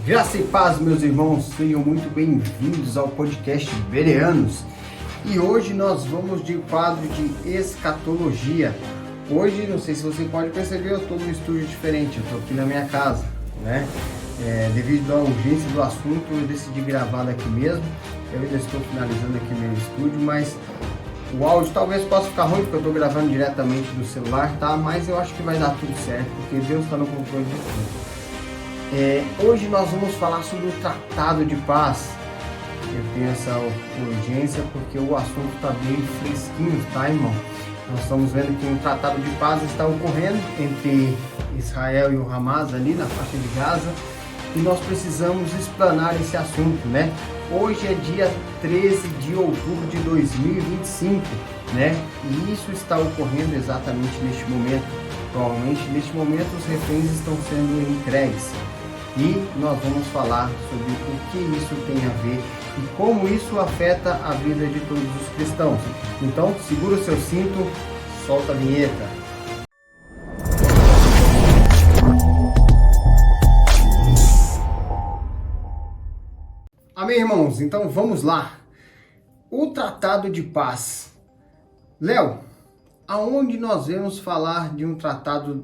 Graça e paz, meus irmãos, sejam muito bem-vindos ao podcast Bereanos. E hoje nós vamos de quadro de escatologia. Hoje, não sei se você pode perceber, eu estou num estúdio diferente, eu estou aqui na minha casa, né? Devido à urgência do assunto, eu decidi gravar daqui mesmo. Eu ainda estou finalizando aqui meu estúdio, mas o áudio talvez possa ficar ruim, porque eu estou gravando diretamente do celular, tá? Mas eu acho que vai dar tudo certo, porque Deus está no controle de tudo. Hoje nós vamos falar sobre o Tratado de Paz. Eu tenho essa urgência porque o assunto está bem fresquinho, tá, irmão? Nós estamos vendo que um Tratado de Paz está ocorrendo entre Israel e o Hamas ali na faixa de Gaza e nós precisamos explanar esse assunto, né? Hoje é dia 13 de outubro de 2025, né? E isso está ocorrendo exatamente neste momento. Provavelmente neste momento os reféns estão sendo entregues. E nós vamos falar sobre o que isso tem a ver e como isso afeta a vida de todos os cristãos. Então, segura o seu cinto, solta a vinheta. Amém, irmãos? Então, vamos lá. O Tratado de Paz. Léo, aonde nós vemos falar de um tratado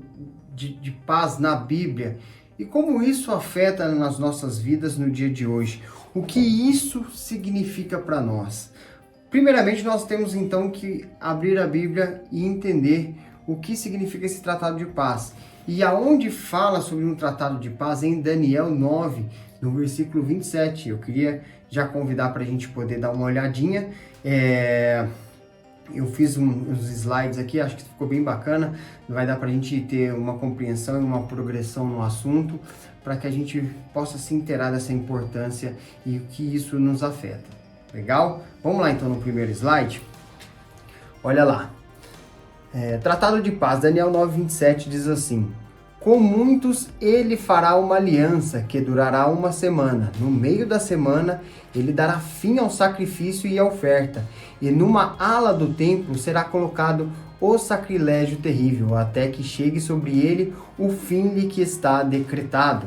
de paz na Bíblia? E como isso afeta nas nossas vidas no dia de hoje? O que isso significa para nós? Primeiramente, nós temos então que abrir a Bíblia e entender o que significa esse tratado de paz. E aonde fala sobre um tratado de paz? Em Daniel 9, no versículo 27. Eu queria já convidar para a gente poder dar uma olhadinha. Eu fiz uns slides aqui, acho que ficou bem bacana, vai dar para a gente ter uma compreensão e uma progressão no assunto, para que a gente possa se inteirar dessa importância e o que isso nos afeta. Legal? Vamos lá então no primeiro slide. Olha lá. Tratado de Paz, Daniel 9:27 diz assim: com muitos ele fará uma aliança que durará uma semana. No meio da semana ele dará fim ao sacrifício e à oferta. E numa ala do templo será colocado o sacrilégio terrível, até que chegue sobre ele o fim lhe que está decretado.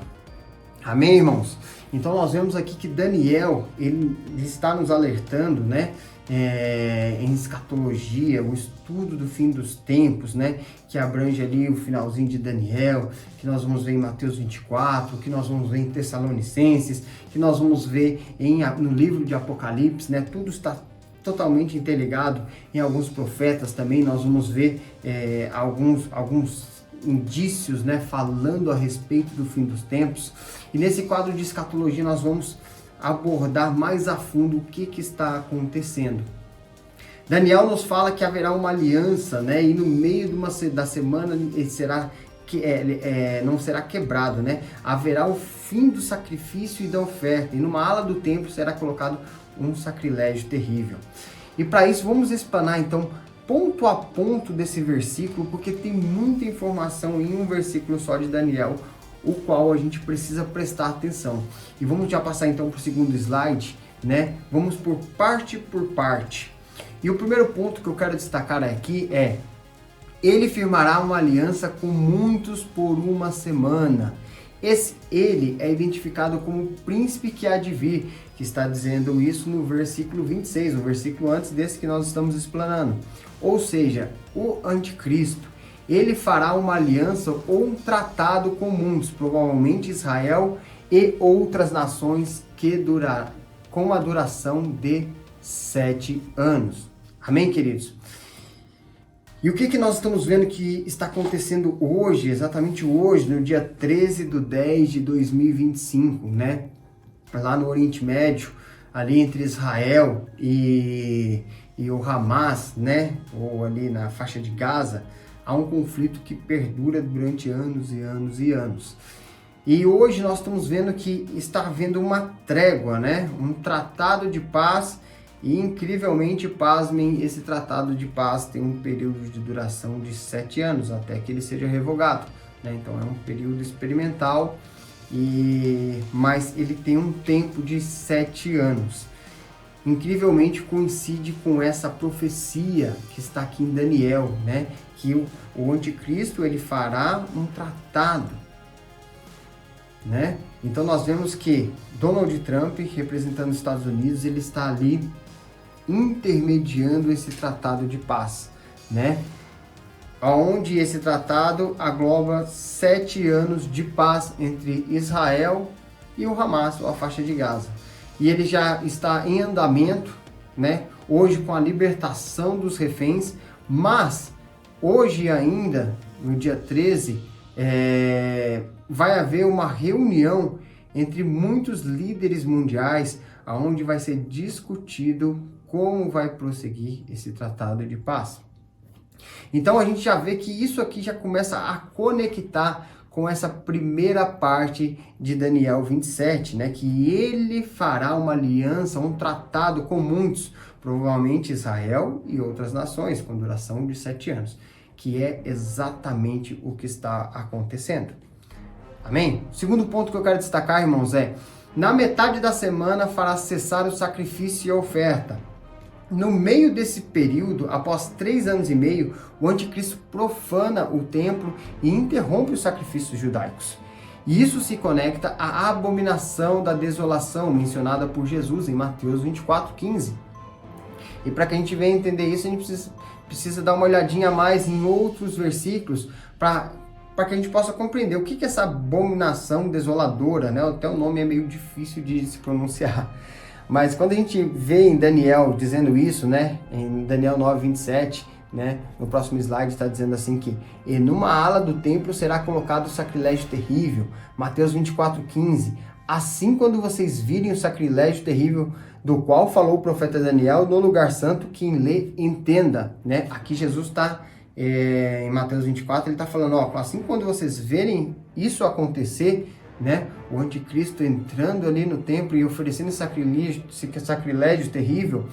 Amém, irmãos? Então nós vemos aqui que Daniel, ele está nos alertando, né? Em escatologia, o estudo do fim dos tempos, né, que abrange ali o finalzinho de Daniel, que nós vamos ver em Mateus 24, que nós vamos ver em Tessalonicenses, que nós vamos ver no livro de Apocalipse, né, tudo está totalmente interligado. Em alguns profetas também nós vamos ver alguns indícios, né, falando a respeito do fim dos tempos. E nesse quadro de escatologia nós vamos abordar mais a fundo o que está acontecendo. Daniel nos fala que haverá uma aliança, né? E no meio da semana ele não será quebrado, né? Haverá o fim do sacrifício e da oferta, e numa ala do templo será colocado um sacrilégio terrível. E para isso vamos explanar então ponto a ponto desse versículo, porque tem muita informação em um versículo só de Daniel, o qual a gente precisa prestar atenção. E vamos já passar então para o segundo slide, né? Vamos por parte. E o primeiro ponto que eu quero destacar aqui é: ele firmará uma aliança com muitos por uma semana. Ele é identificado como o príncipe que há de vir, que está dizendo isso no versículo 26, o versículo antes desse que nós estamos explanando. Ou seja, o anticristo. Ele fará uma aliança ou um tratado com muitos, provavelmente Israel e outras nações, com a duração de 7 anos. Amém, queridos? E o que nós estamos vendo que está acontecendo hoje, exatamente hoje, no dia 13/10/2025, né? Lá no Oriente Médio, ali entre Israel e o Hamas, né? Ou ali na faixa de Gaza, há um conflito que perdura durante anos e anos e anos. E hoje nós estamos vendo que está havendo uma trégua, né? Um tratado de paz. E incrivelmente, pasmem, esse tratado de paz tem um período de duração de 7 anos, até que ele seja revogado, né? Então é um período experimental, mas ele tem um tempo de 7 anos. Incrivelmente coincide com essa profecia que está aqui em Daniel, né? Que o anticristo ele fará um tratado né? Então nós vemos que Donald Trump, representando os Estados Unidos, ele está ali intermediando esse tratado de paz, né? Onde esse tratado agloba 7 anos de paz entre Israel e o Hamas, ou a faixa de Gaza. E ele já está em andamento, né? Hoje com a libertação dos reféns, mas hoje ainda, no dia 13, vai haver uma reunião entre muitos líderes mundiais, onde vai ser discutido como vai prosseguir esse tratado de paz. Então a gente já vê que isso aqui já começa a conectar com essa primeira parte de Daniel 27, né? Que ele fará uma aliança, um tratado com muitos, provavelmente Israel e outras nações, com duração de 7 anos, que é exatamente o que está acontecendo. Amém? O segundo ponto que eu quero destacar, irmãos, na metade da semana fará cessar o sacrifício e a oferta. No meio desse período, após 3 anos e meio, o anticristo profana o templo e interrompe os sacrifícios judaicos. E isso se conecta à abominação da desolação mencionada por Jesus em Mateus 24:15. E para que a gente venha entender isso, a gente precisa dar uma olhadinha a mais em outros versículos para que a gente possa compreender o que é essa abominação desoladora, né? Até o nome é meio difícil de se pronunciar. Mas quando a gente vê em Daniel dizendo isso, né, em Daniel 9:27, né, no próximo slide está dizendo assim que e numa ala do templo será colocado o sacrilégio terrível, Mateus 24:15, assim quando vocês virem o sacrilégio terrível do qual falou o profeta Daniel no lugar santo, quem lê entenda, né, aqui Jesus está em Mateus 24, ele está falando, assim quando vocês verem isso acontecer, né, o anticristo entrando ali no templo e oferecendo sacrilégio terrível,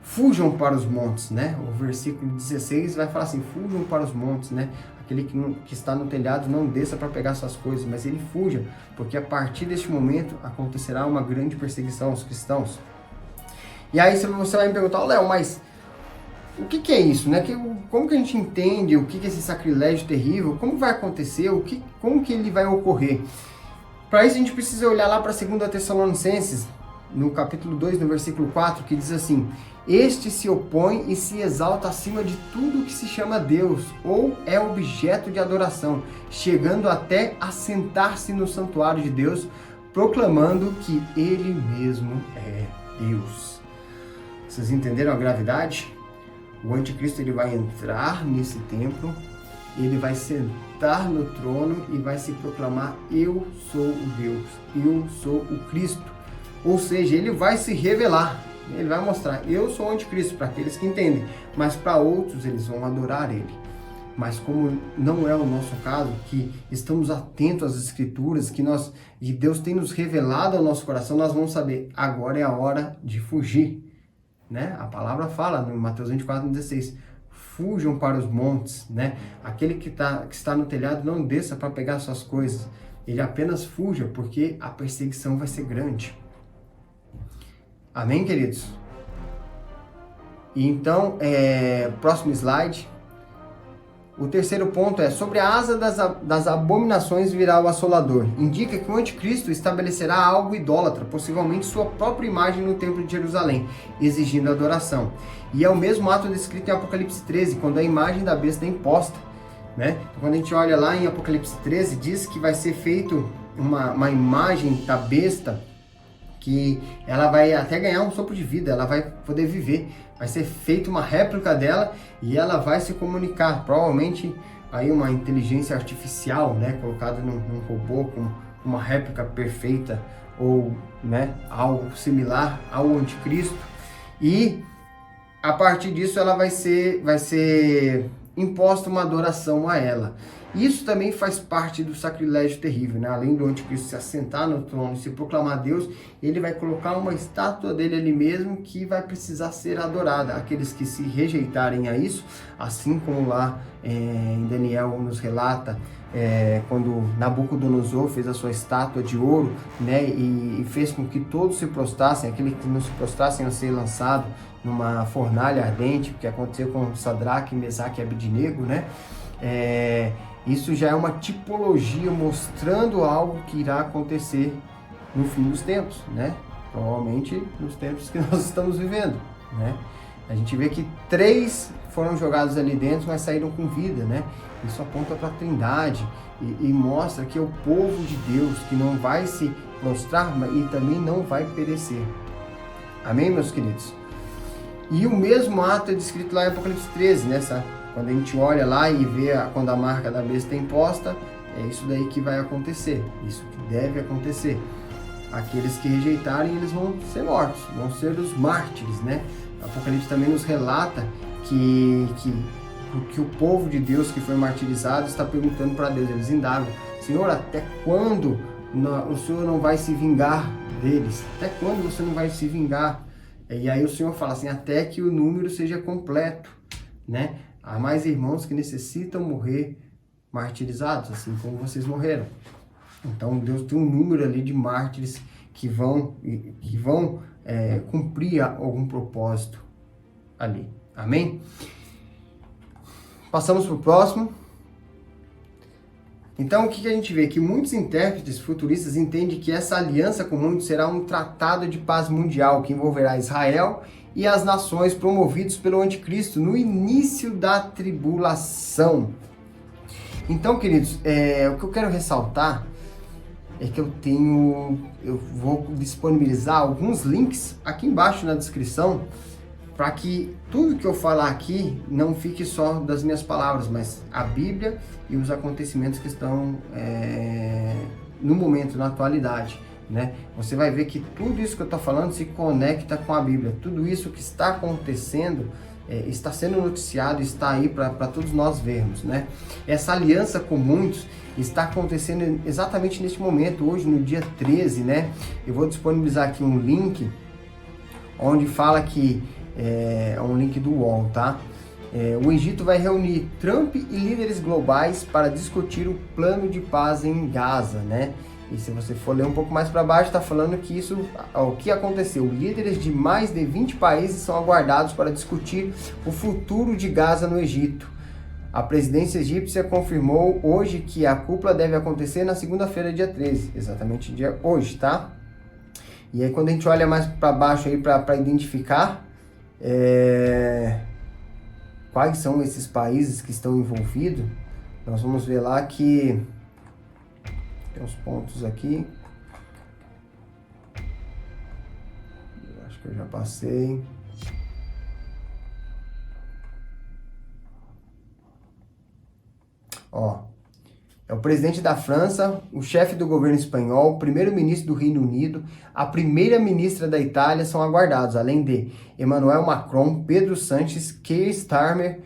fujam para os montes, né? O versículo 16 vai falar assim, fujam para os montes, né? Aquele que está no telhado não desça para pegar suas coisas, mas ele fuja, porque a partir deste momento acontecerá uma grande perseguição aos cristãos. E aí você vai me perguntar, Léo, mas o que é isso, né? Como que a gente entende o que é esse sacrilégio terrível? Como vai acontecer? Como que ele vai ocorrer? Para isso a gente precisa olhar lá para 2 Tessalonicenses, no capítulo 2, no versículo 4, que diz assim, este se opõe e se exalta acima de tudo que se chama Deus, ou é objeto de adoração, chegando até a sentar-se no santuário de Deus, proclamando que Ele mesmo é Deus. Vocês entenderam a gravidade? O anticristo ele vai entrar nesse templo, ele vai sentar no trono e vai se proclamar, eu sou o Deus, eu sou o Cristo. Ou seja, ele vai se revelar, ele vai mostrar, eu sou o anticristo, para aqueles que entendem, mas para outros eles vão adorar ele. Mas como não é o nosso caso, que estamos atentos às escrituras, e Deus tem nos revelado ao nosso coração, nós vamos saber, agora é a hora de fugir. Né? A palavra fala no Mateus 24:16, fujam para os montes, né? Aquele que está no telhado não desça para pegar suas coisas, ele apenas fuja, porque a perseguição vai ser grande. Amém, queridos? E então, próximo slide. O terceiro ponto é, sobre a asa das abominações virá o assolador. Indica que o anticristo estabelecerá algo idólatra, possivelmente sua própria imagem no templo de Jerusalém, exigindo adoração. E é o mesmo ato descrito em Apocalipse 13, quando a imagem da besta é imposta. Né? Então, quando a gente olha lá em Apocalipse 13, diz que vai ser feito uma imagem da besta, que ela vai até ganhar um sopro de vida, ela vai poder viver, vai ser feita uma réplica dela e ela vai se comunicar, provavelmente aí uma inteligência artificial, né, colocada num robô com uma réplica perfeita ou, né, algo similar ao anticristo, e a partir disso ela vai ser imposta uma adoração a ela. Isso também faz parte do sacrilégio terrível, né? Além do anticristo se assentar no trono e se proclamar Deus, ele vai colocar uma estátua dele ali mesmo que vai precisar ser adorada. Aqueles que se rejeitarem a isso, assim como lá em Daniel nos relata, quando Nabucodonosor fez a sua estátua de ouro, né? E fez com que todos se prostrassem, aqueles que não se prostrassem a ser lançado numa fornalha ardente, que aconteceu com Sadraque, Mesaque e Abednego, né? Isso já é uma tipologia mostrando algo que irá acontecer no fim dos tempos, né? Provavelmente nos tempos que nós estamos vivendo, né? A gente vê que 3 foram jogados ali dentro, mas saíram com vida, né? Isso aponta para a Trindade e mostra que é o povo de Deus que não vai se prostrar e também não vai perecer. Amém, meus queridos? E o mesmo ato é descrito lá em Apocalipse 13, né? Quando a gente olha lá e vê quando a marca da besta é imposta, é isso daí que vai acontecer, isso que deve acontecer. Aqueles que rejeitarem, eles vão ser mortos, vão ser os mártires, né? O Apocalipse também nos relata que o povo de Deus que foi martirizado está perguntando para Deus, eles indagam: Senhor, até quando o Senhor não vai se vingar deles? Até quando você não vai se vingar? E aí o Senhor fala assim: até que o número seja completo, né? Há mais irmãos que necessitam morrer martirizados, assim como vocês morreram. Então Deus tem um número ali de mártires que vão cumprir algum propósito ali. Amém? Passamos para o próximo. Então o que a gente vê? Que muitos intérpretes futuristas entendem que essa aliança com o mundo será um tratado de paz mundial que envolverá Israel e as nações promovidos pelo anticristo no início da tribulação. Então, queridos, o que eu quero ressaltar é que eu vou disponibilizar alguns links aqui embaixo na descrição para que tudo que eu falar aqui não fique só das minhas palavras, mas a Bíblia e os acontecimentos que estão no momento, na atualidade, né? Você vai ver que tudo isso que eu estou falando se conecta com a Bíblia. Tudo isso que está acontecendo está sendo noticiado, está aí para todos nós vermos, né? Essa aliança com muitos está acontecendo exatamente neste momento, hoje no dia 13, né? Eu vou disponibilizar aqui um link onde fala que é um link do UOL, tá? O Egito vai reunir Trump e líderes globais para discutir o plano de paz em Gaza, né? E se você for ler um pouco mais para baixo, está falando que o que aconteceu? Líderes de mais de 20 países são aguardados para discutir o futuro de Gaza no Egito. A presidência egípcia confirmou hoje que a cúpula deve acontecer na segunda-feira, dia 13, exatamente hoje, tá? E aí quando a gente olha mais para baixo aí para identificar quais são esses países que estão envolvidos, nós vamos ver lá que tem uns pontos aqui. Eu acho que eu já passei. É o presidente da França, o chefe do governo espanhol, o primeiro-ministro do Reino Unido, a primeira-ministra da Itália são aguardados, além de Emmanuel Macron, Pedro Sánchez, Keir Starmer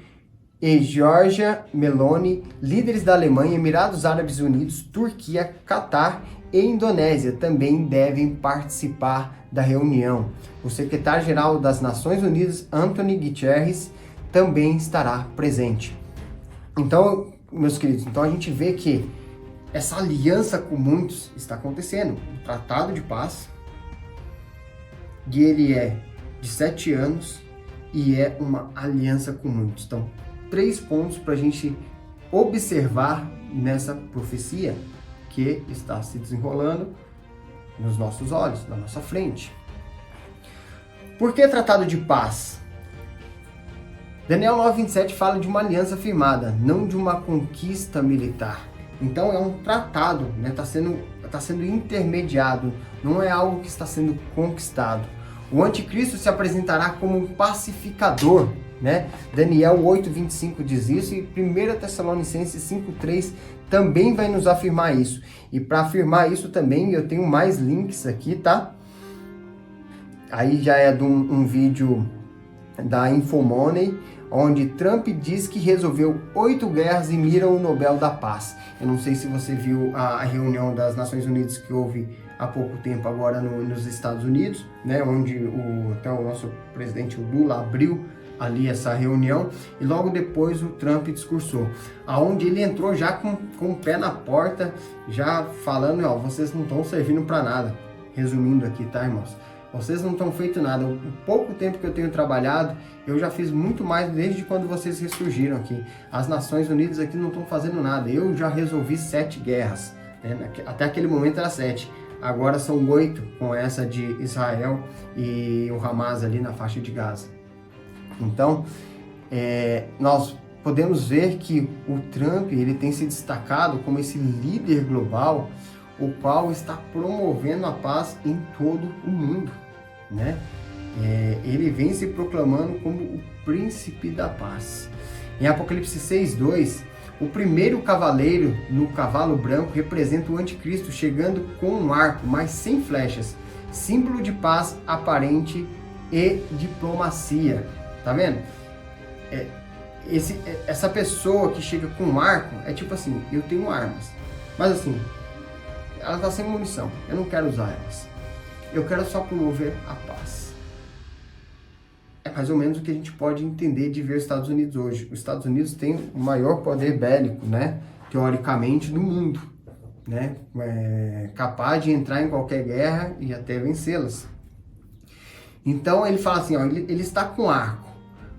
e Giorgia Meloni, líderes da Alemanha, Emirados Árabes Unidos, Turquia, Catar e Indonésia também devem participar da reunião. O secretário-geral das Nações Unidas, António Guterres, também estará presente. Então, meus queridos, a gente vê que essa aliança com muitos está acontecendo. O Tratado de Paz, e ele é de 7 anos e é uma aliança com muitos. Então, 3 pontos para a gente observar nessa profecia que está se desenrolando nos nossos olhos, na nossa frente. Por que Tratado de Paz? Daniel 9:27 fala de uma aliança firmada, não de uma conquista militar. Então é um tratado, né? Tá sendo intermediado, não é algo que está sendo conquistado. O anticristo se apresentará como um pacificador, né? Daniel 8:25 diz isso e 1 Tessalonicenses 5:3 também vai nos afirmar isso. E para afirmar isso também eu tenho mais links aqui, tá? Aí já é de um vídeo da Infomoney, onde Trump diz que resolveu 8 guerras e mira o Nobel da Paz. Eu não sei se você viu a reunião das Nações Unidas que houve há pouco tempo agora nos Estados Unidos, né, onde até o nosso presidente Lula abriu ali essa reunião e logo depois o Trump discursou, aonde ele entrou já com o pé na porta, já falando, vocês não estão servindo para nada. Resumindo aqui, tá, irmãos? Vocês não estão feito nada. O pouco tempo que eu tenho trabalhado, eu já fiz muito mais desde quando vocês ressurgiram aqui. As Nações Unidas aqui não estão fazendo nada. Eu já resolvi 7 guerras. Né? Até aquele momento era 7. Agora são 8 com essa de Israel e o Hamas ali na faixa de Gaza. Então, nós podemos ver que o Trump ele tem se destacado como esse líder global, o qual está promovendo a paz em todo o mundo, né? Ele vem se proclamando como o príncipe da paz. Em Apocalipse 6:2, o primeiro cavaleiro no cavalo branco representa o anticristo chegando com um arco, mas sem flechas, símbolo de paz aparente e diplomacia. Tá vendo? Essa pessoa que chega com um arco é tipo assim, eu tenho armas, mas assim, ela está sem munição, eu não quero usar elas, eu quero só promover a paz. É mais ou menos o que a gente pode entender de ver os Estados Unidos hoje. Os Estados Unidos têm o maior poder bélico, né, teoricamente, do mundo, né, capaz de entrar em qualquer guerra e até vencê-las. Então ele fala assim, ó, ele está com arco,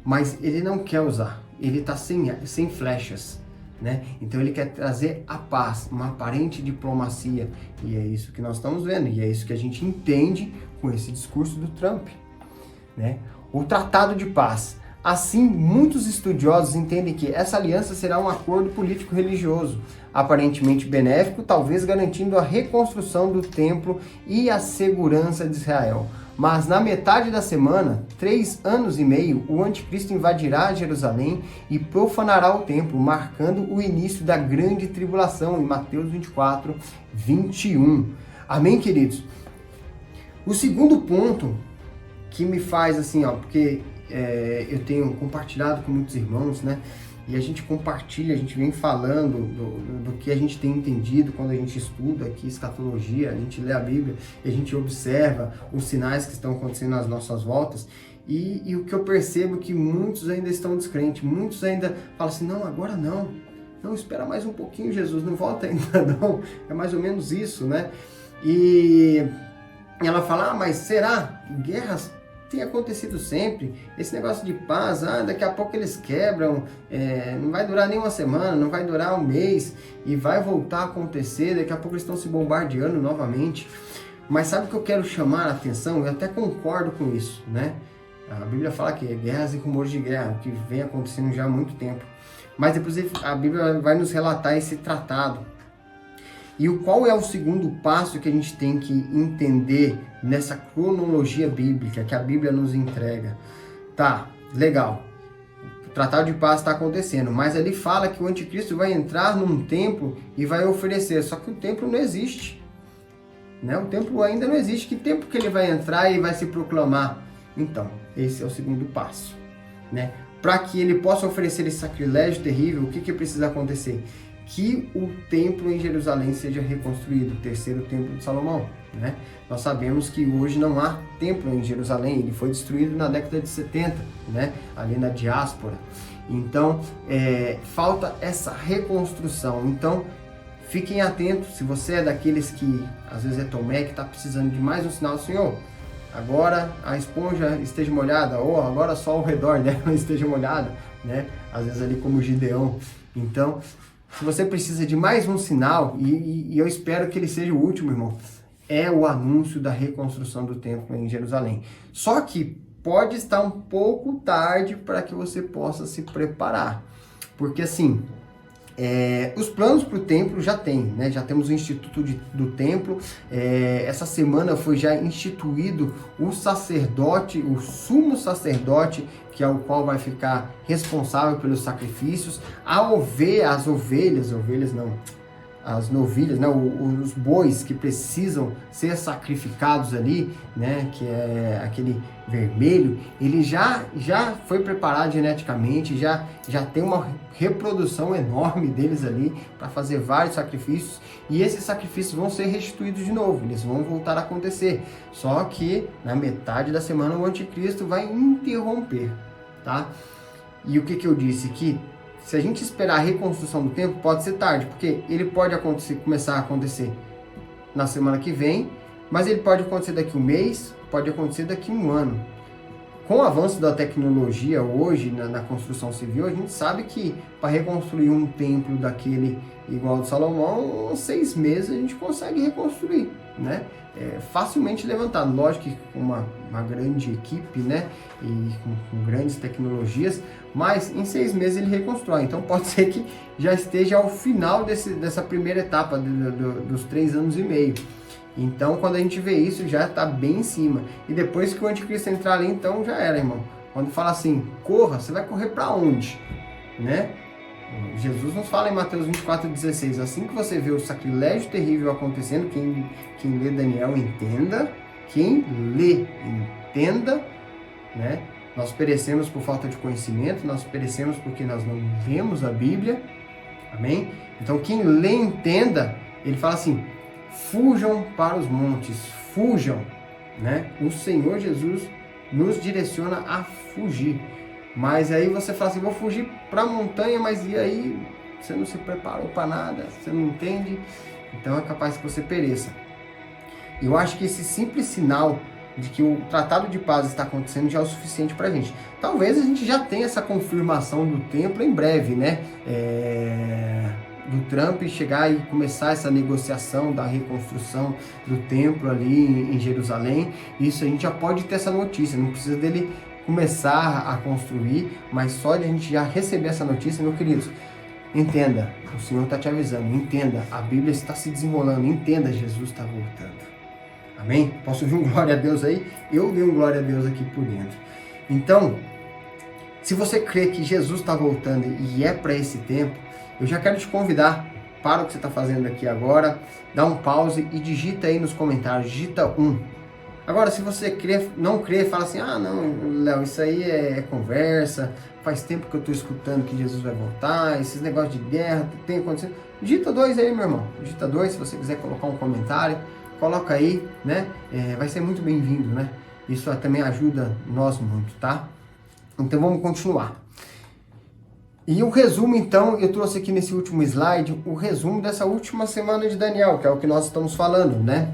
mas ele não quer usar, ele está sem flechas. Né? Então ele quer trazer a paz, uma aparente diplomacia, e é isso que nós estamos vendo, e é isso que a gente entende com esse discurso do Trump, né? O Tratado de Paz. Assim, muitos estudiosos entendem que essa aliança será um acordo político-religioso, aparentemente benéfico, talvez garantindo a reconstrução do templo e a segurança de Israel. Mas na metade da semana, 3 anos e meio, o anticristo invadirá Jerusalém e profanará o templo, marcando o início da grande tribulação, em Mateus 24:21. Amém, queridos? O segundo ponto que me faz assim, ó, porque eu tenho compartilhado com muitos irmãos, né? E a gente compartilha, a gente vem falando do que a gente tem entendido quando a gente estuda aqui escatologia, a gente lê a Bíblia, e a gente observa os sinais que estão acontecendo nas nossas voltas. E o que eu percebo é que muitos ainda estão descrentes, muitos ainda falam assim, não, agora não. Não, espera mais um pouquinho, Jesus, não volta ainda não. É mais ou menos isso, né? E ela fala, mas será? Guerras tem acontecido sempre, esse negócio de paz, daqui a pouco eles quebram, não vai durar nem uma semana, não vai durar um mês, e vai voltar a acontecer, daqui a pouco eles estão se bombardeando novamente. Mas sabe o que eu quero chamar a atenção? Eu até concordo com isso, né? A Bíblia fala que é guerras e rumores de guerra, que vem acontecendo já há muito tempo. Mas depois a Bíblia vai nos relatar esse tratado. E qual é o segundo passo que a gente tem que entender nessa cronologia bíblica que a Bíblia nos entrega? Tá, legal. O Tratado de Paz está acontecendo, mas ali fala que o anticristo vai entrar num templo e vai oferecer. Só que o templo não existe. Né? O templo ainda não existe. Que tempo que ele vai entrar e vai se proclamar? Então, esse é o segundo passo. Né? Para que ele possa oferecer esse sacrilégio terrível, o que precisa acontecer? Que o templo em Jerusalém seja reconstruído, o terceiro templo de Salomão, né? Nós sabemos que hoje não há templo em Jerusalém, ele foi destruído na década de 70, né? Ali na diáspora. Então, falta essa reconstrução. Então, fiquem atentos, se você é daqueles que, às vezes é Tomé, que está precisando de mais um sinal do Senhor, agora a esponja esteja molhada, ou agora só ao redor dela esteja molhada, né? Às vezes ali como Gideão. Então, se você precisa de mais um sinal, e eu espero que ele seja o último, irmão, é o anúncio da reconstrução do templo em Jerusalém. Só que pode estar um pouco tarde para que você possa se preparar. Porque assim, os planos para o templo já tem, né? Já temos o Instituto do Templo. Essa semana foi já instituído o sacerdote, o sumo sacerdote, que é o qual vai ficar responsável pelos sacrifícios. As novilhas, né? Os bois que precisam ser sacrificados ali, né? Que é aquele vermelho, ele já foi preparado geneticamente, já tem uma reprodução enorme deles ali para fazer vários sacrifícios, e esses sacrifícios vão ser restituídos de novo, eles vão voltar a acontecer, só que na metade da semana o anticristo vai interromper, tá? E o que eu disse? Que se a gente esperar a reconstrução do templo, pode ser tarde, porque ele pode começar a acontecer na semana que vem, mas ele pode acontecer daqui um mês, pode acontecer daqui um ano. Com o avanço da tecnologia hoje na construção civil, a gente sabe que para reconstruir um templo daquele igual ao de Salomão, em 6 meses a gente consegue reconstruir, né? Facilmente levantado. Lógico que com uma grande equipe, né? E com grandes tecnologias, mas em 6 meses ele reconstrói. Então pode ser que já esteja ao final dessa primeira etapa dos 3 anos e meio. Então, quando a gente vê isso, já está bem em cima. E depois que o anticristo entrar ali, então já era, irmão. Quando fala assim, corra, você vai correr para onde? Né? Jesus nos fala em Mateus 24,16, assim que você vê o sacrilégio terrível acontecendo, quem lê Daniel entenda, quem lê entenda, né? Nós perecemos por falta de conhecimento, nós perecemos porque nós não lemos a Bíblia, amém? Então, quem lê entenda, ele fala assim, fujam para os montes, fujam, né? O Senhor Jesus nos direciona a fugir. Mas aí você fala assim, vou fugir para a montanha, mas e aí você não se preparou para nada, você não entende, então é capaz que você pereça. Eu acho que esse simples sinal de que o tratado de paz está acontecendo já é o suficiente para a gente. Talvez a gente já tenha essa confirmação do templo em breve, né? Do Trump chegar e começar essa negociação da reconstrução do templo ali em Jerusalém. Isso a gente já pode ter essa notícia, não precisa dele começar a construir, mas só de a gente já receber essa notícia, meu querido, entenda, o Senhor está te avisando, entenda, a Bíblia está se desenrolando, entenda, Jesus está voltando. Amém? Posso ouvir um glória a Deus aí? Eu ouvi um glória a Deus aqui por dentro. Então, se você crê que Jesus está voltando e é para esse tempo, eu já quero te convidar para o que você está fazendo aqui agora, dá um pause e digita aí nos comentários, digita 1. Agora, se você não crê, fala assim, não, Léo, isso aí é conversa, faz tempo que eu estou escutando que Jesus vai voltar, esses negócios de guerra, tem acontecido. Digita 2 aí, meu irmão, digita 2, se você quiser colocar um comentário, coloca aí, né, vai ser muito bem-vindo, né, isso também ajuda nós muito, tá? Então vamos continuar. E o resumo, então, eu trouxe aqui nesse último slide, o resumo dessa última semana de Daniel, que é o que nós estamos falando, né?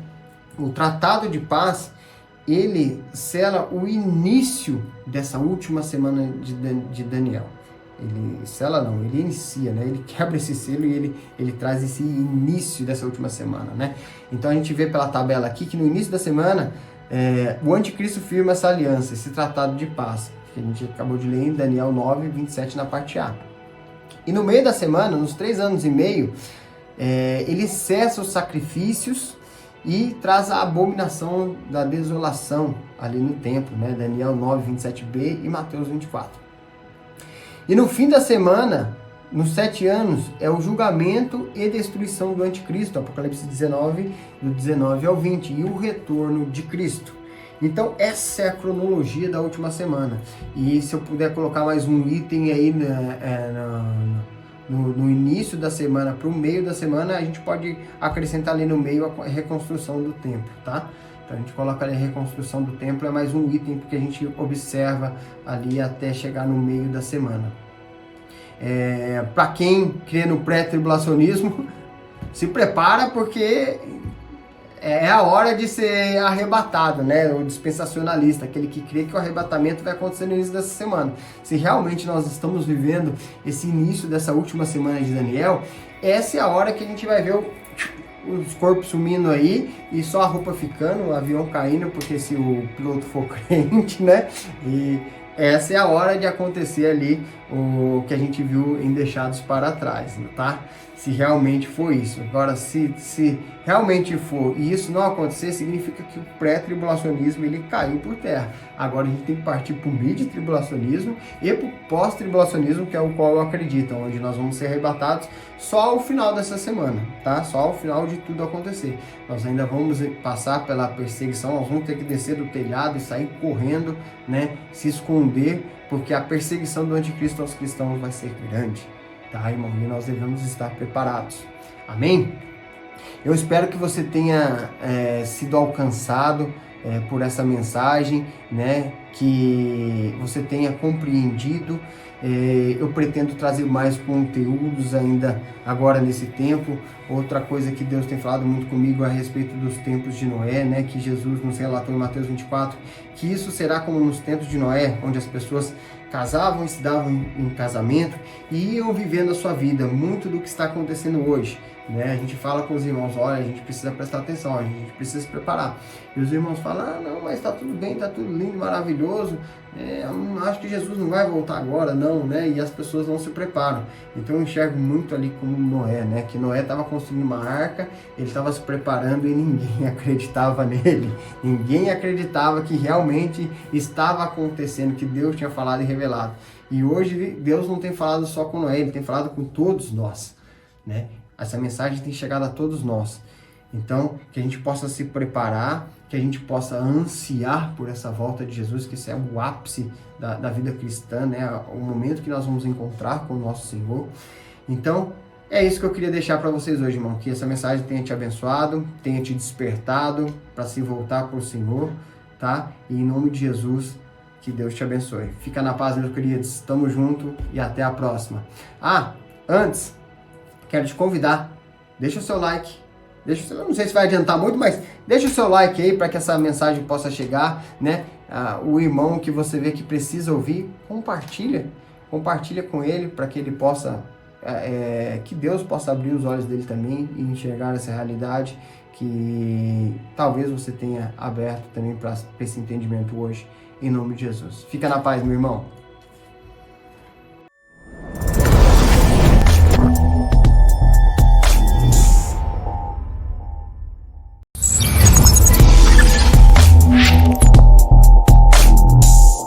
O Tratado de Paz, ele sela o início dessa última semana de Daniel. Ele inicia, né? Ele quebra esse selo e ele traz esse início dessa última semana, né? Então a gente vê pela tabela aqui que no início da semana, o anticristo firma essa aliança, esse tratado de paz, que a gente acabou de ler em Daniel 9, 27 na parte A. E no meio da semana, nos 3 anos e meio, ele cessa os sacrifícios e traz a abominação da desolação ali no templo, né? Daniel 9, 27b e Mateus 24. E no fim da semana, nos 7 anos, é o julgamento e destruição do anticristo, Apocalipse 19, do 19 ao 20, e o retorno de Cristo. Então, essa é a cronologia da última semana. E se eu puder colocar mais um item aí no início da semana para o meio da semana, a gente pode acrescentar ali no meio a reconstrução do templo, tá? Então a gente coloca ali a reconstrução do templo, é mais um item porque a gente observa ali até chegar no meio da semana. Para quem crê no pré-tribulacionismo, se prepara porque é a hora de ser arrebatado, né? O dispensacionalista, aquele que crê que o arrebatamento vai acontecer no início dessa semana. Se realmente nós estamos vivendo esse início dessa última semana de Daniel, essa é a hora que a gente vai ver os corpos sumindo aí e só a roupa ficando, o avião caindo, porque se o piloto for crente, né? E essa é a hora de acontecer ali o que a gente viu em Deixados para Trás, tá? Se realmente for isso. Agora, se realmente for e isso não acontecer, significa que o pré-tribulacionismo ele caiu por terra. Agora a gente tem que partir para o mid-tribulacionismo e para o pós-tribulacionismo, que é o qual eu acredito, onde nós vamos ser arrebatados só ao final dessa semana, tá? Só ao final de tudo acontecer. Nós ainda vamos passar pela perseguição, nós vamos ter que descer do telhado e sair correndo, né? Se esconder, porque a perseguição do anticristo aos cristãos vai ser grande. Tá, irmão? E nós devemos estar preparados. Amém? Eu espero que você tenha sido alcançado por essa mensagem, né? Que você tenha compreendido. Eu pretendo trazer mais conteúdos ainda agora nesse tempo. Outra coisa que Deus tem falado muito comigo é a respeito dos tempos de Noé, né? Que Jesus nos relatou em Mateus 24, que isso será como nos tempos de Noé, onde as pessoas casavam e se davam em casamento e iam vivendo a sua vida, muito do que está acontecendo hoje, né? A gente fala com os irmãos, olha, a gente precisa prestar atenção, a gente precisa se preparar. E os irmãos falam, não, mas está tudo bem, está tudo lindo, maravilhoso, acho que Jesus não vai voltar agora, não, né? E as pessoas não se preparam. Então eu enxergo muito ali como Noé, né? Que Noé estava construindo uma arca, ele estava se preparando e ninguém acreditava nele. Ninguém acreditava que realmente estava acontecendo, que Deus tinha falado e revelado. E hoje Deus não tem falado só com Noé, ele tem falado com todos nós, né? Essa mensagem tem chegado a todos nós. Então, que a gente possa se preparar, que a gente possa ansiar por essa volta de Jesus, que esse é o ápice da vida cristã, né? O momento que nós vamos encontrar com o nosso Senhor. Então, é isso que eu queria deixar para vocês hoje, irmão. Que essa mensagem tenha te abençoado, tenha te despertado para se voltar para o Senhor, tá? E em nome de Jesus, que Deus te abençoe. Fica na paz, meus queridos. Tamo junto e até a próxima. Antes, quero te convidar, deixa o seu like. Eu não sei se vai adiantar muito, mas deixa o seu like aí para que essa mensagem possa chegar, né? O irmão que você vê que precisa ouvir, compartilha com ele para que ele possa, que Deus possa abrir os olhos dele também e enxergar essa realidade que talvez você tenha aberto também para esse entendimento hoje, em nome de Jesus. Fica na paz, meu irmão.